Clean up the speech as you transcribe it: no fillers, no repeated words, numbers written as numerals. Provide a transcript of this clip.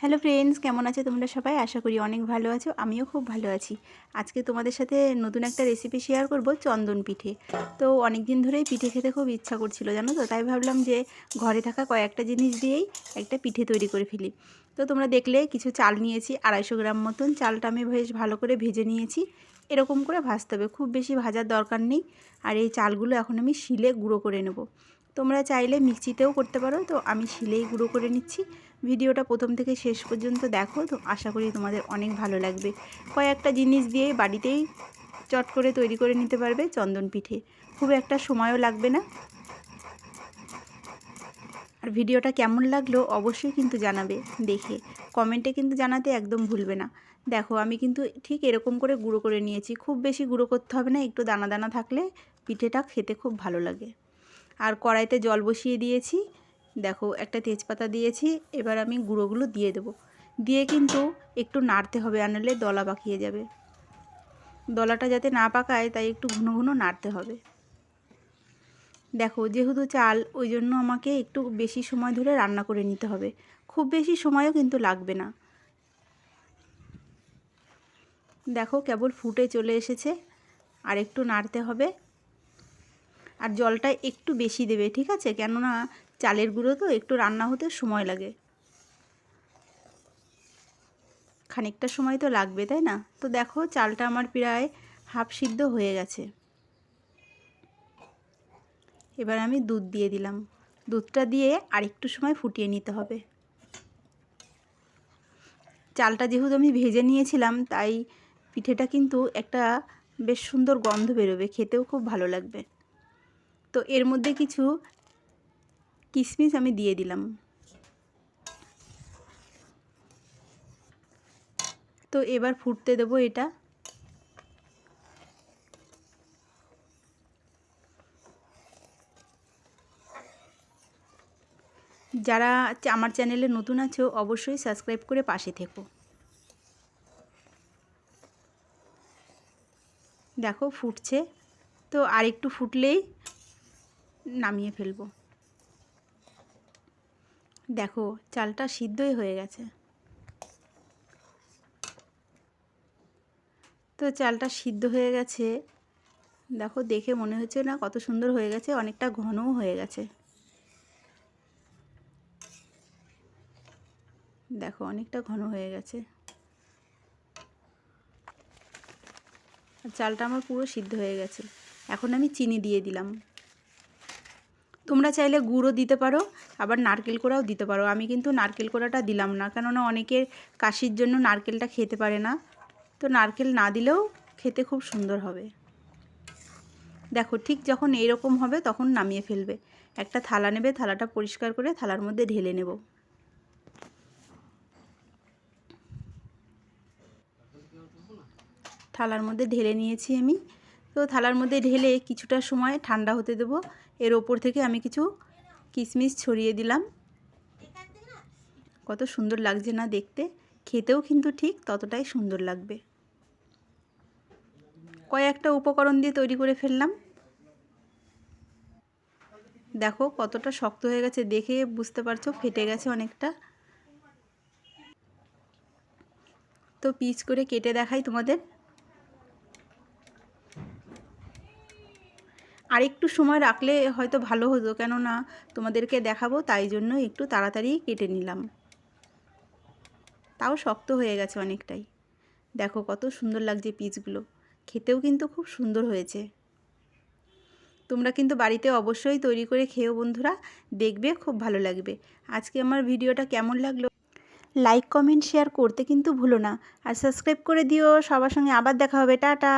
Hello friends, কেমন আছো তোমরা সবাই? আশা করি অনেক ভালো আছো। আমিও খুব ভালো আছি। আজকে তোমাদের সাথে নতুন একটা রেসিপি শেয়ার করব, চন্দন পিঠে। তো অনেক দিন ধরেই পিঠে খেতে খুব ইচ্ছা করছিল, জানো তো। তাই ভাবলাম যে ঘরে থাকা কয়েকটা জিনিস দিয়েই একটা পিঠে তৈরি করে ফেলি। তো তোমরা দেখলে কিছু চাল নিয়েছি, 250 গ্রাম মতন। চালটা আমি বেশ ভালো করে ভেজে নিয়েছি। এরকম করে ভাজতে হবে, খুব বেশি ভাজার দরকার নেই। আর এই চালগুলো এখন আমি শিলে গুঁড়ো করে নেব। তোমরা চাইলে মিক্সিতেও করতে পারো, তো আমি শিলেই গুঁড়ো করে নিচ্ছি। ভিডিওটা প্রথম থেকে শেষ পর্যন্ত দেখো, তো আশা করি তোমাদের অনেক ভালো লাগবে। কয়েকটা জিনিস দিয়ে বাড়িতেই চট করে তৈরি করে নিতে পারবে চন্দন পিঠে, খুব একটা সময়ও লাগবে না। আর ভিডিওটা কেমন লাগলো অবশ্যই কিন্তু জানাবে, দেখে কমেন্টে কিন্তু জানাতে একদম ভুলবে না। দেখো আমি কিন্তু ঠিক এরকম করে গুঁড়ো করে নিয়েছি। খুব বেশি গুঁড়ো করতে হবে না, একটু দানা দানা থাকলে পিঠেটা খেতে খুব ভালো লাগে। আর কড়াইতে জল বসিয়ে দিয়েছি, দেখো একটা তেজপাতা দিয়েছি। এবার আমি গুঁড়োগুলো দিয়ে দেব। দিয়ে কিন্তু একটু নাড়তে হবে, আনলে দলা পাকিয়ে যাবে। দলাটা যাতে না পাকায় তাই একটু ঘন ঘন নাড়তে হবে। দেখো যেহেতু চাল, ওই জন্য আমাকে একটু বেশি সময় ধরে রান্না করে নিতে হবে। খুব বেশি সময়ও কিন্তু লাগবে না। দেখো কেবল ফুটে চলে এসেছে, আর একটু নাড়তে হবে। আর জলটা একটু বেশি দেবে, ঠিক আছে? কেননা চালের গুঁড়ো তো একটু রান্না হতে সময় লাগে, খানিকটা সময় তো লাগবে, তাই না? তো দেখো চালটা আমার প্রায় হাফ সিদ্ধ হয়ে গেছে। এবার আমি দুধ দিয়ে দিলাম। দুধটা দিয়ে আরেকটু সময় ফুটিয়ে নিতে হবে। চালটা যেহেতু আমি ভেজে নিয়েছিলাম, তাই পিঠেটা কিন্তু একটা বেশ সুন্দর গন্ধ বেরোবে, খেতেও খুব ভালো লাগবে। তো এর মধ্যে কিছু কিশমিশ আমি দিয়ে দিলাম। তো এবার ফুটতে দেবো এটা। যারা আমার চ্যানেলে নতুন আছো অবশ্যই সাবস্ক্রাইব করে পাশে থেকো। দেখো ফুটছে, তো আর একটু ফুটলেই নামিয়ে ফেলবো। দেখো চালটা সিদ্ধই হয়ে গেছে। তো চালটা সিদ্ধ হয়ে গেছে, দেখো দেখে মনে হচ্ছে না কত সুন্দর হয়ে গেছে, অনেকটা ঘনও হয়ে গেছে। দেখো অনেকটা ঘন হয়ে গেছে। আর চালটা আমার পুরো সিদ্ধ হয়ে গেছে। এখন আমি চিনি দিয়ে দিলাম। তোমরা চাইলে গুঁড়ো দিতে পারো, আবার নারকেল কোড়াও দিতে পারো। আমি কিন্তু নারকেল কোড়াটা দিলাম না, কেননা অনেকের কাশির জন্য নারকেলটা খেতে পারে না। তো নারকেল না দিলেও খেতে খুব সুন্দর হবে। দেখো ঠিক যখন এইরকম হবে তখন নামিয়ে ফেলবে। একটা থালা নেবে, থালাটা পরিষ্কার করে থালার মধ্যে ঢেলে নেব। থালার মধ্যে ঢেলে নিয়েছি আমি। তো থালার মধ্যে ঢেলে কিছুটা সময় ঠান্ডা হতে দেবো। এর ওপর থেকে আমি কিছু কিশমিশ ছড়িয়ে দিলাম। কত সুন্দর লাগছে না দেখতে, খেতেও কিন্তু ঠিক ততটাই সুন্দর লাগবে। কয়েকটা উপকরণ দিয়ে তৈরি করে ফেললাম। দেখো কতটা শক্ত হয়ে গেছে, দেখে বুঝতে পারছো ফেটে গেছে অনেকটা। তো পিস করে কেটে দেখাই তোমাদের। আর একটু সময় রাখলে হয়তো ভালো হতো, কেননা তোমাদেরকে দেখাবো তাই জন্য একটু তাড়াতাড়ি কেটে নিলাম। তাও শক্ত হয়ে গেছে অনেকটাই। দেখো কত সুন্দর লাগছে পিসগুলো, খেতেও কিন্তু খুব সুন্দর হয়েছে। তোমরা কিন্তু বাড়িতে অবশ্যই তৈরি করে খেও বন্ধুরা, দেখবে খুব ভালো লাগবে। আজকে আমার ভিডিওটা কেমন লাগলো লাইক কমেন্ট শেয়ার করতে কিন্তু ভুলো না। আর সাবস্ক্রাইব করে দিও। সবার সঙ্গে আবার দেখা হবে, টাটা।